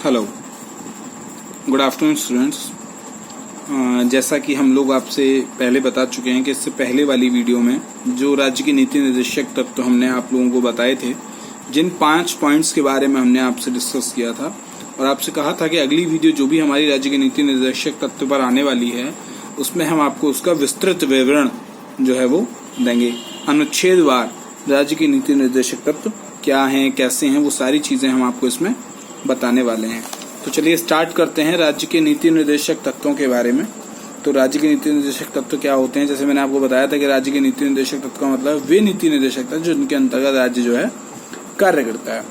Hello, good afternoon students. जैसा कि हम लोग आपसे पहले बता चुके हैं कि इससे पहले वाली वीडियो में जो राज्य के नीति निर्देशक तत्व हमने आप लोगों को बताए थे, जिन 5 पॉइंट्स के बारे में हमने आपसे डिस्कस किया था और आपसे कहा था कि अगली वीडियो जो भी हमारी राज्य के नीति निर्देशक तत्व पर आने वाली है उसमें हम आपको उसका विस्तृत विवरण जो है वो देंगे। अनुच्छेदवार राज्य के नीति निर्देशक तत्व क्या हैं, कैसे हैं, वो सारी चीजें हम आपको इसमें बताने वाले हैं। तो चलिए स्टार्ट करते हैं राज्य के नीति निर्देशक तत्वों के बारे में। तो राज्य के नीति निर्देशक तत्व क्या होते हैं? जैसे मैंने आपको बताया था कि राज्य के नीति निर्देशक तत्व का मतलब वे नीति निर्देशक तत्व जिनके अंतर्गत राज्य जो है कार्य करता है।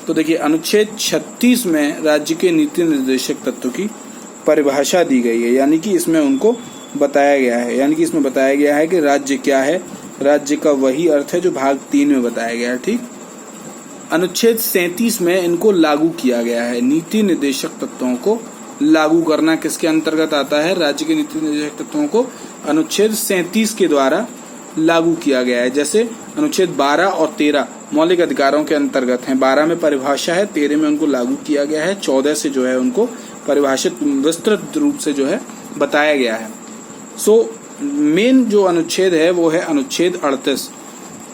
तो देखिए, अनुच्छेद 36 में राज्य के नीति निर्देशक तत्व की परिभाषा दी गई है, यानी कि इसमें उनको बताया गया है, यानी कि इसमें बताया गया है कि राज्य क्या है। राज्य का वही अर्थ है जो भाग 3 में बताया गया है। ठीक, अनुच्छेद 37 में इनको लागू किया गया है। नीति निर्देशक तत्वों को लागू करना किसके अंतर्गत आता है? राज्य के नीति निर्देशक तत्वों को अनुच्छेद 37 के द्वारा लागू किया गया है। जैसे अनुच्छेद 12 और 13 मौलिक अधिकारों के अंतर्गत हैं। 12 में परिभाषा है, 13 में उनको लागू किया गया है, 14 से जो है उनको परिभाषित विस्तृत रूप से जो है बताया गया है। मेन जो अनुच्छेद है वो है अनुच्छेद 38।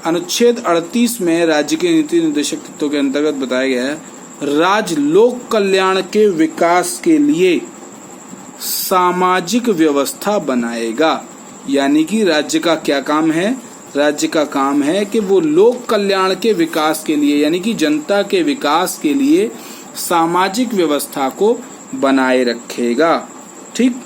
अनुच्छेद 38 में राज्य के नीति निर्देशक तत्वों के अंतर्गत बताया गया है, राज्य लोक कल्याण के विकास के लिए सामाजिक व्यवस्था बनाएगा। यानी कि राज्य का क्या काम है? राज्य का काम है कि वो लोक कल्याण के विकास के लिए, यानी कि जनता के विकास के लिए सामाजिक व्यवस्था को बनाए रखेगा। ठीक,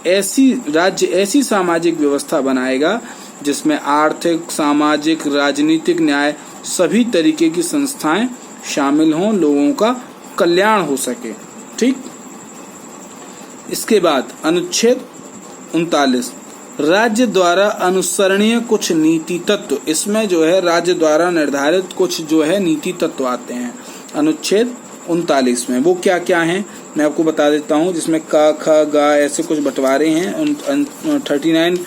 राज्य ऐसी सामाजिक व्यवस्था बनाएगा जिसमें आर्थिक, सामाजिक, राजनीतिक, न्याय सभी तरीके की संस्थाएं शामिल हों, लोगों का कल्याण हो सके। ठीक, इसके बाद अनुच्छेद 39 राज्य द्वारा अनुसरणीय कुछ नीति तत्व। इसमें जो है राज्य द्वारा निर्धारित कुछ जो है नीति तत्व आते हैं अनुच्छेद 39 में। वो क्या क्या हैं मैं आपको बता देता हूँ, जिसमें क, ख, ग ऐसे कुछ बंटवारे हैं। 39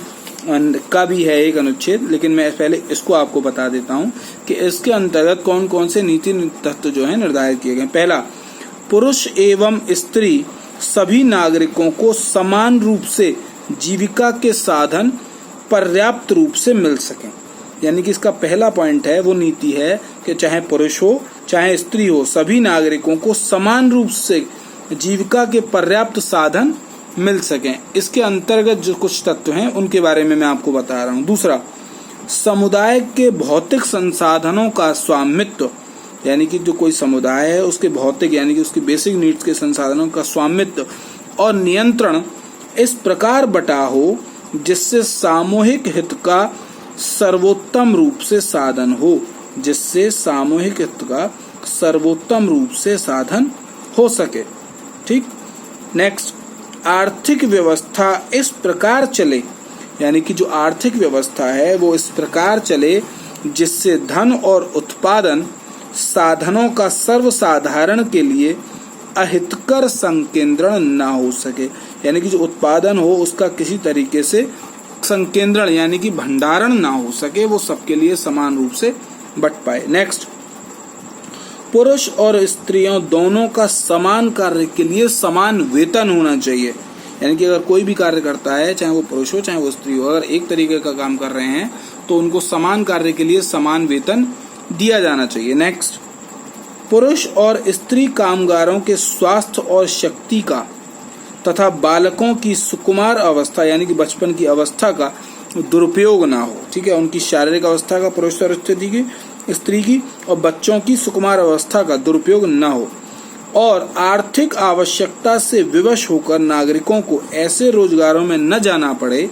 का भी है एक अनुच्छेद, लेकिन मैं पहले इसको आपको बता देता हूँ कि इसके अंतर्गत कौन कौन से नीति तत्व जो है निर्धारित किए गए। पहला, पुरुष एवं स्त्री सभी नागरिकों को समान रूप से जीविका के साधन पर्याप्त रूप से मिल सकें। यानी कि इसका पहला पॉइंट है, वो नीति है कि चाहे पुरुष हो चाहे स्त्री हो, सभी नागरिकों को समान रूप से जीविका के पर्याप्त साधन मिल सकें। इसके अंतर्गत जो कुछ तत्व हैं उनके बारे में मैं आपको बता रहा हूँ। दूसरा, समुदाय के भौतिक संसाधनों का स्वामित्व, यानी कि जो कोई समुदाय है उसके भौतिक यानी कि उसकी बेसिक नीड्स के संसाधनों का स्वामित्व और नियंत्रण इस प्रकार बटा हो जिससे सामूहिक हित का सर्वोत्तम रूप से साधन हो, जिससे सामूहिक हित का सर्वोत्तम रूप से साधन हो सके। ठीक, नेक्स्ट, आर्थिक व्यवस्था इस प्रकार चले, यानी कि जो आर्थिक व्यवस्था है वो इस प्रकार चले जिससे धन और उत्पादन साधनों का सर्वसाधारण के लिए अहितकर संकेंद्रण ना हो सके। यानी कि जो उत्पादन हो उसका किसी तरीके से संकेंद्रण यानी कि भंडारण ना हो सके, वो सबके लिए समान रूप से बट पाए। नेक्स्ट, पुरुष और स्त्रियों दोनों का समान कार्य के लिए समान वेतन होना चाहिए। यानी कि अगर कोई भी कार्य करता है, चाहे वो पुरुष हो चाहे वो स्त्री हो, अगर एक तरीके का काम कर रहे हैं तो उनको समान कार्य के लिए समान वेतन दिया जाना चाहिए। नेक्स्ट, पुरुष और स्त्री कामगारों के स्वास्थ्य और शक्ति का तथा बालकों की सुकुमार अवस्था यानी कि बचपन की अवस्था का दुरुपयोग ना हो। ठीक है, उनकी शारीरिक अवस्था का पुरुष और स्त्री की और बच्चों की सुकुमार अवस्था का दुरुपयोग न हो, और आर्थिक आवश्यकता से विवश होकर नागरिकों को ऐसे रोजगारों में न जाना पड़े,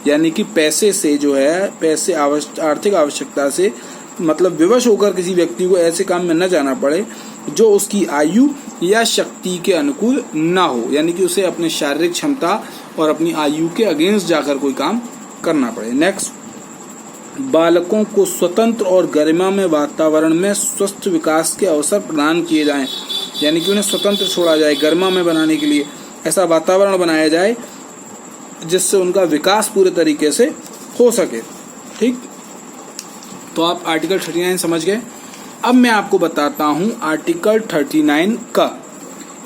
यानी कि पैसे से जो है आर्थिक आवश्यकता से मतलब विवश होकर किसी व्यक्ति को ऐसे काम में न जाना पड़े जो उसकी आयु या शक्ति के अनुकूल न हो, यानी कि उसे अपने शारीरिक क्षमता और अपनी आयु के अगेंस्ट जाकर कोई काम करना पड़े। नेक्स्ट, बालकों को स्वतंत्र और गरिमामय वातावरण में स्वस्थ विकास के अवसर प्रदान किए जाएं, यानी कि उन्हें स्वतंत्र छोड़ा जाए, गरिमामय बनाने के लिए ऐसा वातावरण बनाया जाए जिससे उनका विकास पूरे तरीके से हो सके। ठीक, तो आप आर्टिकल 39 समझ गए। अब मैं आपको बताता हूं आर्टिकल 39 का।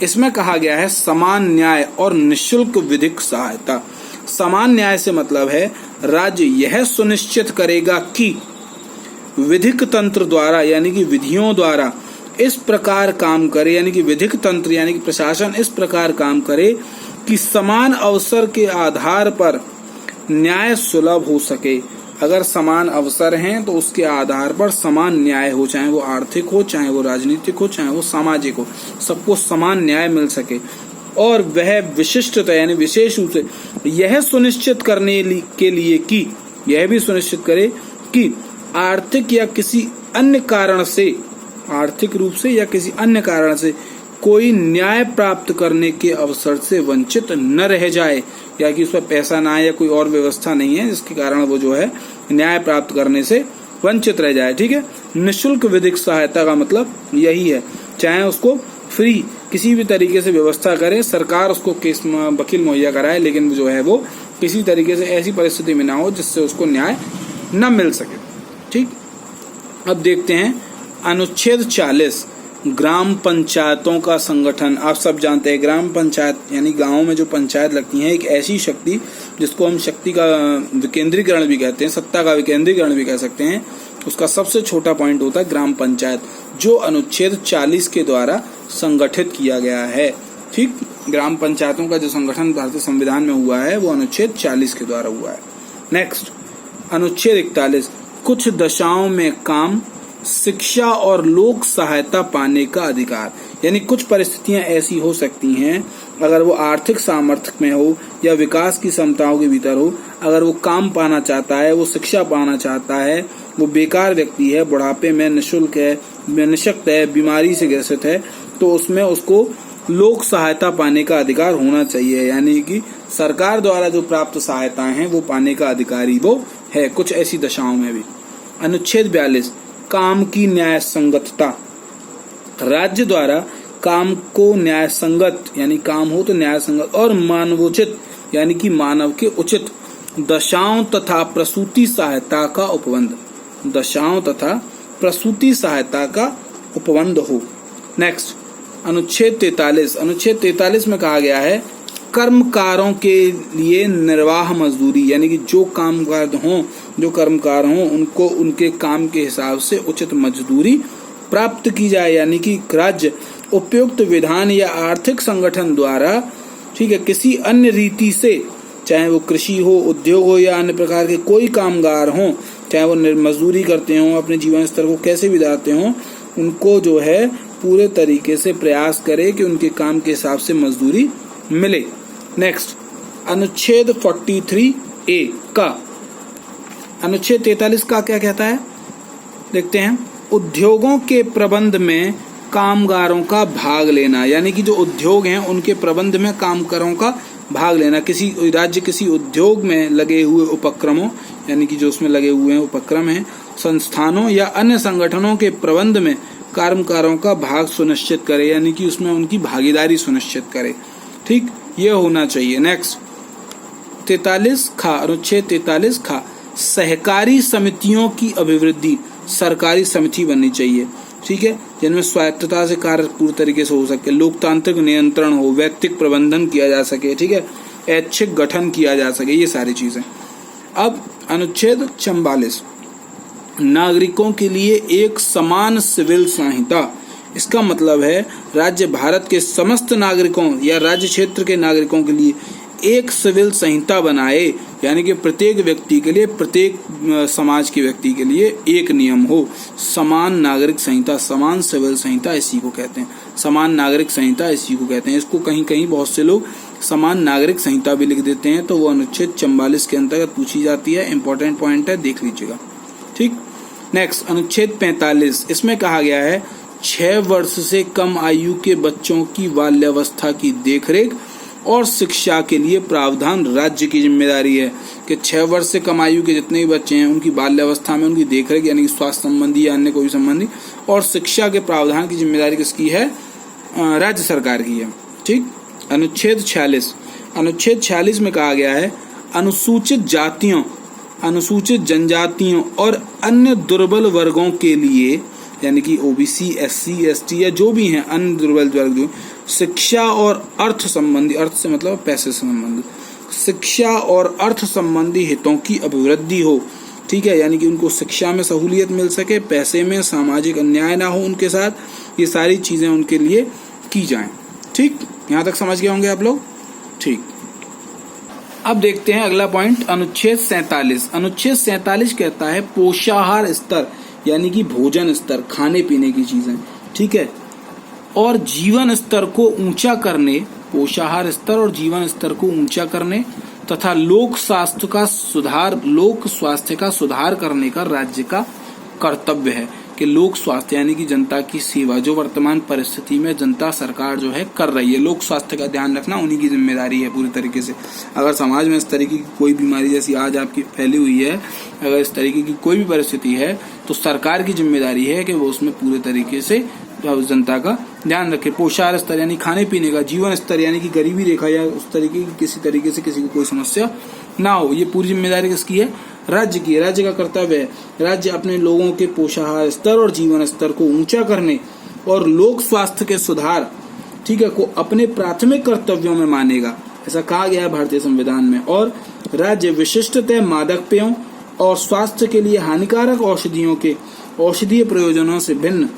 इसमें कहा गया है समान न्याय और निःशुल्क विधिक सहायता। समान न्याय से मतलब है राज्य यह सुनिश्चित करेगा कि विधिक तंत्र द्वारा यानी कि विधियों द्वारा इस प्रकार काम करे, यानी कि विधिक तंत्र यानी कि प्रशासन इस प्रकार काम करे कि समान अवसर के आधार पर न्याय सुलभ हो सके। अगर समान अवसर हैं तो उसके आधार पर समान न्याय हो, चाहे वो आर्थिक हो, चाहे वो राजनीतिक हो, चाहे वो सामाजिक हो, सबको समान न्याय मिल सके। और वह विशिष्टता यानी विशेष रूप से यह सुनिश्चित करने के लिए कि यह भी सुनिश्चित करे कि आर्थिक या किसी अन्य कारण से, आर्थिक रूप से या किसी अन्य कारण से कोई न्याय प्राप्त करने के अवसर से वंचित न रह जाए, या कि उस पर पैसा ना है या कोई और व्यवस्था नहीं है जिसके कारण वो जो है न्याय प्राप्त करने से वंचित रह जाए। ठीक है, निःशुल्क विधिक सहायता का मतलब यही है, चाहे उसको फ्री किसी भी तरीके से व्यवस्था करे, सरकार उसको केस वकील मुहैया कराए, लेकिन जो है वो किसी तरीके से ऐसी परिस्थिति में ना हो जिससे उसको न्याय न मिल सके। ठीक, अब देखते हैं अनुच्छेद 40 ग्राम पंचायतों का संगठन। आप सब जानते हैं ग्राम पंचायत यानी गांवों में जो पंचायत लगती है, एक ऐसी शक्ति जिसको हम शक्ति का विकेंद्रीकरण भी कहते हैं, सत्ता का विकेंद्रीकरण भी कह सकते हैं। उसका सबसे छोटा पॉइंट होता है ग्राम पंचायत, जो अनुच्छेद 40 के द्वारा संगठित किया गया है। ठीक, ग्राम पंचायतों का जो संगठन भारतीय संविधान में हुआ है वो अनुच्छेद 40 के द्वारा हुआ है। नेक्स्ट, अनुच्छेद 41 कुछ दशाओं में काम, शिक्षा और लोक सहायता पाने का अधिकार। यानी कुछ परिस्थितियां ऐसी हो सकती हैं, अगर वो आर्थिक सामर्थ्य में हो या विकास की क्षमताओं के भीतर हो, अगर वो काम पाना चाहता है, वो शिक्षा पाना चाहता है, वो बेकार व्यक्ति है, बुढ़ापे में, निःशुल्क है, निःशक्त है, बीमारी से ग्रसित है, तो उसमें उसको लोक सहायता पाने का अधिकार होना चाहिए। यानी कि सरकार द्वारा जो प्राप्त सहायताएं हैं वो पाने का अधिकारी वो है कुछ ऐसी दशाओं में भी। अनुच्छेद 42 काम की न्याय संगतता। राज्य द्वारा काम को न्याय संगत यानी काम हो तो न्याय संगत और मानवोचित यानी कि मानव के उचित दशाओं तथा प्रसूति सहायता का उपबंध, दशाओं तथा प्रसूति सहायता का उपबंध हो। नेक्स्ट, अनुच्छेद 43। अनुच्छेद 43 में कहा गया है कर्मकारों के लिए निर्वाह मजदूरी, यानी कि जो कामगार हों, जो कर्मकार हों, उनको उनके काम के हिसाब से उचित मजदूरी प्राप्त की जाए। यानी कि राज्य उपयुक्त विधान या आर्थिक संगठन द्वारा, ठीक है, किसी अन्य रीति से, चाहे वो कृषि हो, उद्योग हो या अन्य प्रकार के कोई कामगार हों, चाहे वो मजदूरी करते हों, अपने जीवन स्तर को कैसे बिताते हों, उनको जो है पूरे तरीके से प्रयास करे कि उनके काम के हिसाब से मजदूरी मिले। नेक्स्ट, अनुच्छेद 43A का, अनुच्छेद 43 का क्या कहता है देखते हैं। उद्योगों के प्रबंध में कामगारों का भाग लेना, यानी कि जो उद्योग हैं उनके प्रबंध में कामगारों का भाग लेना। किसी राज्य किसी उद्योग में लगे हुए उपक्रमों, यानी कि जो उसमें लगे हुए हैं उपक्रम हैं, संस्थानों या अन्य संगठनों के प्रबंध में कामगारों का भाग सुनिश्चित करे, यानी कि उसमें उनकी भागीदारी सुनिश्चित करे। ठीक, ये होना चाहिए। नेक्स्ट, 43 खा, अनुच्छेद 43 खा, सहकारी समितियों की अभिवृद्धि। सरकारी समिति बननी चाहिए, ठीक है, जिनमें स्वायत्तता से कार्य पूरी तरीके से हो सके, लोकतांत्रिक नियंत्रण हो, व्यक्तिक प्रबंधन किया जा सके, ठीक है, ऐच्छिक गठन किया जा सके, ये सारी चीजें। अब अनुच्छेद 44 नागरिकों के लिए एक समान सिविल संहिता। इसका मतलब है राज्य भारत के समस्त नागरिकों या राज्य क्षेत्र के नागरिकों के लिए एक सिविल संहिता बनाए, यानी कि प्रत्येक व्यक्ति के लिए, प्रत्येक समाज के व्यक्ति के लिए एक नियम हो। समान नागरिक संहिता, समान सिविल संहिता इसी को कहते हैं, समान नागरिक संहिता इसी को कहते हैं। इसको कहीं कहीं बहुत से लोग समान नागरिक संहिता भी लिख देते हैं, तो वो अनुच्छेद 44 के अंतर्गत पूछी जाती है। इंपॉर्टेंट पॉइंट है, देख लीजिएगा। ठीक, नेक्स्ट, अनुच्छेद 45। इसमें कहा गया है 6 वर्ष से कम आयु के बच्चों की बाल्यावस्था की देखरेख और शिक्षा के लिए प्रावधान राज्य की जिम्मेदारी है कि 6 वर्ष से कम आयु के जितने भी बच्चे हैं उनकी बाल्यावस्था में उनकी देखरेख, यानी कि स्वास्थ्य संबंधी या अन्य कोई संबंधी, और शिक्षा के प्रावधान की जिम्मेदारी किसकी है? राज्य सरकार की है। ठीक, अनुच्छेद 46। अनुच्छेद 46 में कहा गया है अनुसूचित जातियों, अनुसूचित जनजातियों और अन्य दुर्बल वर्गों के लिए यानी कि ओबीसी, एससी, एसटी या जो भी हैं अन्य दुर्बल वर्ग जो शिक्षा और अर्थ संबंधी, अर्थ से मतलब पैसे से संबंधित, शिक्षा और अर्थ संबंधी हितों की अभिवृद्धि हो, ठीक है, यानी कि उनको शिक्षा में सहूलियत मिल सके, पैसे में सामाजिक अन्याय ना हो उनके साथ, ये सारी चीजें उनके लिए की जाएं। ठीक, यहाँ तक समझ गए होंगे आप लोग। ठीक, अब देखते हैं अगला पॉइंट, अनुच्छेद 47। अनुच्छेद 47 कहता है पोषाहार स्तर, यानी कि भोजन स्तर, खाने पीने की चीजें, ठीक है, और जीवन स्तर को ऊंचा करने, पोषाहार स्तर और जीवन स्तर को ऊंचा करने तथा लोक स्वास्थ्य का सुधार करने का राज्य का कर्तव्य है। कि लोक स्वास्थ्य यानी कि जनता की सेवा, जो वर्तमान परिस्थिति में जनता सरकार जो है कर रही है, लोक स्वास्थ्य का ध्यान रखना उन्हीं की जिम्मेदारी है पूरी तरीके से। अगर समाज में इस तरीके की कोई बीमारी जैसी आज आपकी फैली हुई है, अगर इस तरीके की कोई भी परिस्थिति है, तो सरकार की जिम्मेदारी है कि वो उसमें पूरे तरीके से जनता का ध्यान रखे। पोषाहार स्तर यानी खाने पीने का, जीवन स्तर यानी कि गरीबी रेखा या उस तरीके की किसी तरीके से किसी को कोई समस्या ना हो, ये पूरी जिम्मेदारी किसकी है? राज्य की। राज्य का कर्तव्य है राज्य अपने लोगों के पोषाहार स्तर और जीवन स्तर को ऊंचा करने और लोक स्वास्थ्य के सुधार, ठीक है, को अपने प्राथमिक कर्तव्यों में मानेगा, ऐसा कहा गया है भारतीय संविधान में। और राज्य विशिष्टतः मादक पेयों और स्वास्थ्य के लिए हानिकारक औषधियों के औषधीय प्रयोजनों से भिन्न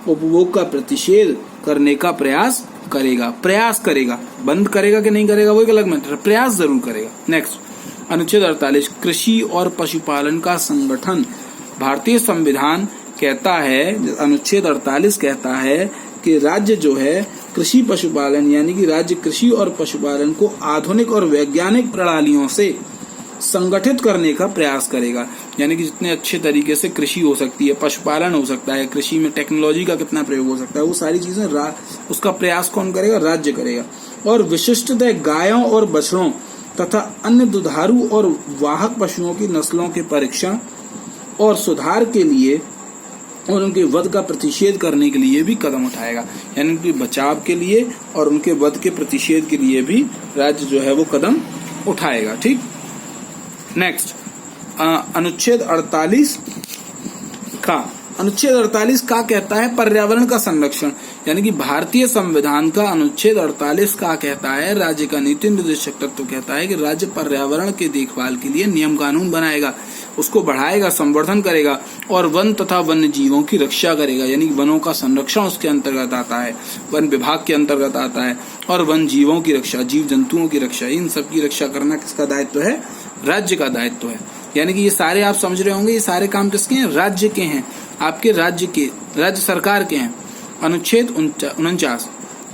उपभोग का प्रतिषेध करने का प्रयास करेगा। बंद करेगा कि नहीं करेगा वो एक अलग मैटर, प्रयास जरूर करेगा। नेक्स्ट, अनुच्छेद 48 कृषि और पशुपालन का संगठन। भारतीय संविधान कहता है, अनुच्छेद 48 कहता है कि राज्य जो है कृषि पशुपालन यानी कि राज्य कृषि और पशुपालन को आधुनिक और वैज्ञानिक प्रणालियों से संगठित करने का प्रयास करेगा। यानी कि जितने अच्छे तरीके से कृषि हो सकती है, पशुपालन हो सकता है, कृषि में टेक्नोलॉजी का कितना प्रयोग हो सकता है, वो सारी चीजें उसका प्रयास कौन करेगा? राज्य करेगा। और विशिष्टतः गायों और बछड़ों तथा अन्य दुधारू और वाहक पशुओं की नस्लों के परीक्षण और सुधार के लिए और उनके वध का प्रतिषेध करने के लिए भी कदम उठाएगा। यानी उनके बचाव के लिए और उनके वध के प्रतिषेध के लिए भी राज्य जो है वो कदम उठाएगा। ठीक, नेक्स्ट, अनुच्छेद 48 का कहता है पर्यावरण का संरक्षण। यानी कि भारतीय संविधान का अनुच्छेद 48 का कहता है, राज्य का नीति निर्देशक तत्व कहता है कि राज्य पर्यावरण के देखभाल के लिए नियम कानून बनाएगा, उसको बढ़ाएगा, संवर्धन करेगा और वन तथा वन्य जीवों की रक्षा करेगा। यानी कि वनों का संरक्षण उसके अंतर्गत आता है, वन विभाग के अंतर्गत आता है। और वन जीवों की रक्षा, जीव जंतुओं की रक्षा, इन सब की रक्षा करना किसका दायित्व है? राज्य का दायित्व है। यानी कि ये सारे आप समझ रहे होंगे, ये सारे काम किसके हैं? राज्य के हैं, आपके राज्य के, राज्य सरकार के हैं। अनुच्छेद 49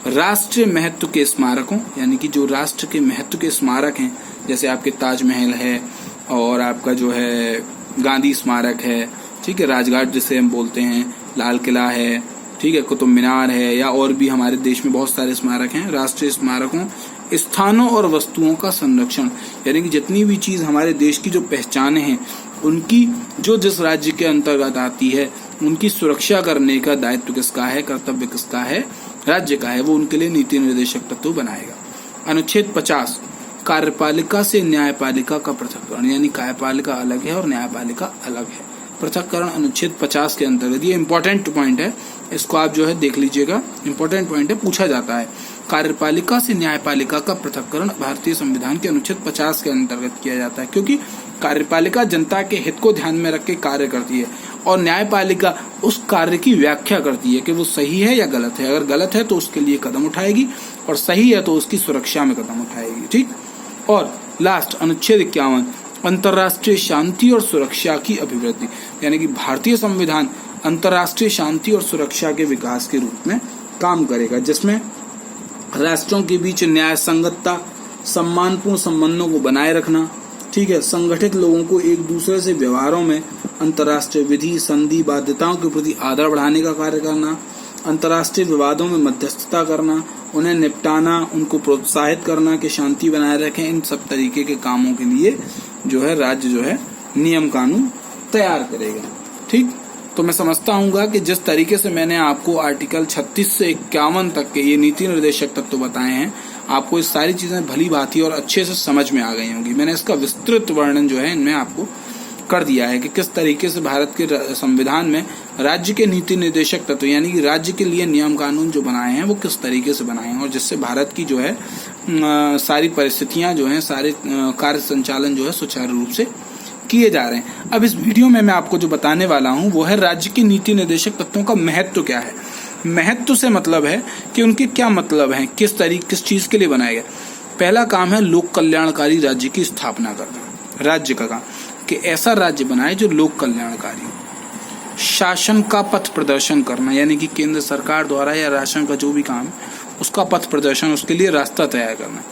राष्ट्रीय महत्व के स्मारकों, यानी कि जो राष्ट्र के महत्व के स्मारक हैं, जैसे आपके ताजमहल है और आपका जो है गांधी स्मारक है, ठीक है, राजघाट जिसे हम बोलते हैं, लाल किला है, ठीक है, कुतुब मीनार है, या और भी हमारे देश में बहुत सारे स्मारक हैं। राष्ट्रीय स्मारकों, स्थानों और वस्तुओं का संरक्षण, यानी कि जितनी भी चीज हमारे देश की जो पहचाने हैं, उनकी जो जिस राज्य के अंतर्गत आती है, उनकी सुरक्षा करने का दायित्व किसका है? कर्तव्य किसका है? राज्य का है। वो उनके लिए नीति निर्देशक तत्व बनाएगा। अनुच्छेद 50 कार्यपालिका से न्यायपालिका का पृथक्करण, यानी कार्यपालिका अलग है और न्यायपालिका अलग है। पृथक्करण अनुच्छेद 50 के अंतर्गत, ये इंपॉर्टेंट पॉइंट है, इसको आप जो है देख लीजिएगा, इंपॉर्टेंट पॉइंट है, पूछा जाता है। कार्यपालिका से न्यायपालिका का पृथक्करण भारतीय संविधान के अनुच्छेद 50 के अंतर्गत किया जाता है, क्योंकि कार्यपालिका जनता के हित को ध्यान में रख के कार्य करती है और न्यायपालिका उस कार्य की व्याख्या करती है कि वो सही है या गलत है। अगर गलत है तो उसके लिए कदम उठाएगी और सही है तो उसकी सुरक्षा में कदम उठाएगी। ठीक, और लास्ट अनुच्छेद 51 अंतर्राष्ट्रीय शांति और सुरक्षा की अभिवृद्धि, यानी कि भारतीय संविधान अंतर्राष्ट्रीय शांति और सुरक्षा के विकास के रूप में काम करेगा, जिसमें राष्ट्रों के बीच न्याय संगतता, सम्मानपूर्ण संबंधों को बनाए रखना, ठीक है, संगठित लोगों को एक दूसरे से व्यवहारों में अंतर्राष्ट्रीय विधि, संधि, बाध्यताओं के प्रति आदर बढ़ाने का कार्य करना, अंतर्राष्ट्रीय विवादों में मध्यस्थता करना, उन्हें निपटाना, उनको प्रोत्साहित करना कि शांति बनाए रखें। इन सब तरीके के कामों के लिए जो है राज्य जो है नियम कानून तैयार करेगा। ठीक, तो मैं समझता हूँ कि जिस तरीके से मैंने आपको आर्टिकल 36 से 51 तक के ये नीति निर्देशक तत्व बताए हैं, आपको ये सारी चीजें भली भांति और अच्छे से समझ में आ गई होंगी। मैंने इसका विस्तृत वर्णन जो है इनमें आपको कर दिया है कि किस तरीके से भारत के संविधान में राज्य के नीति निर्देशक तत्व यानी कि राज्य के लिए नियम कानून जो बनाए हैं वो किस तरीके से बनाए हैं और जिससे भारत की जो है सारी परिस्थितियां जो हैं, सारे कार्य संचालन जो है सुचारू रूप से किए जा रहे हैं। अब इस वीडियो में मैं आपको जो बताने वाला हूं वो है राज्य की नीति निर्देशक तत्वों का महत्व क्या है। महत्व से मतलब है कि उनके क्या मतलब हैं, किस चीज के लिए बनाए गए। पहला काम है लोक कल्याणकारी राज्य की स्थापना करना। राज्य का काम कि ऐसा राज्य बनाए जो लोक कल्याणकारी हो। शासन का पथ प्रदर्शन करना यानी कि केंद्र सरकार द्वारा या राशन का जो भी काम है उसका पथ प्रदर्शन, उसके लिए रास्ता तैयार करना।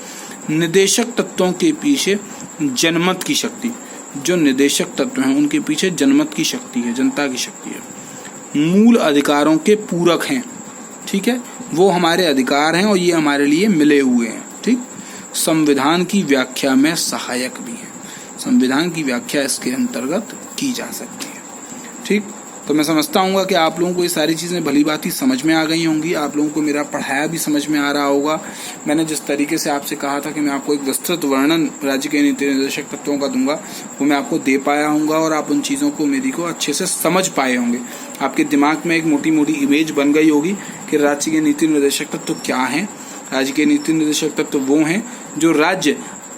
निदेशक तत्वों के पीछे जनमत की शक्ति, जो निदेशक तत्व हैं उनके पीछे जनमत की शक्ति है, जनता की शक्ति है। मूल अधिकारों के पूरक हैं, ठीक है, वो हमारे अधिकार हैं और ये हमारे लिए मिले हुए हैं, ठीक। संविधान की व्याख्या में सहायक भी है, संविधान की व्याख्या इसके अंतर्गत की जा सकती है, ठीक। तो मैं समझता हूँ कि आप लोगों को ये सारी चीज़ें भली भांति समझ में आ गई होंगी, आप लोगों को मेरा पढ़ाया भी समझ में आ रहा होगा। मैंने जिस तरीके से आपसे कहा था कि मैं आपको एक विस्तृत वर्णन राज्य के नीति निर्देशक तत्वों का दूंगा वो मैं आपको दे पाया हूँगा और आप उन चीज़ों को मेरी को अच्छे से समझ पाए होंगे। आपके दिमाग में एक मोटी मोटी इमेज बन गई होगी कि राज्य के नीति निर्देशक तत्व क्या हैं। राज्य के नीति निर्देशक तत्व वो हैं जो राज्य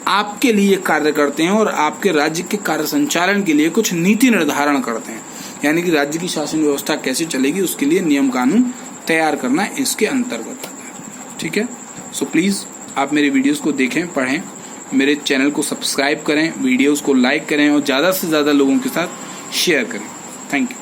आपके लिए कार्य करते हैं और आपके राज्य के कार्य संचालन के लिए कुछ नीति निर्धारण करते हैं, यानी कि राज्य की शासन व्यवस्था कैसे चलेगी उसके लिए नियम कानून तैयार करना इसके अंतर्गत आता है, ठीक है। सो प्लीज आप मेरे वीडियोस को देखें, पढ़ें, मेरे चैनल को सब्सक्राइब करें, वीडियोस को लाइक करें और ज़्यादा से ज़्यादा लोगों के साथ शेयर करें। Thank you.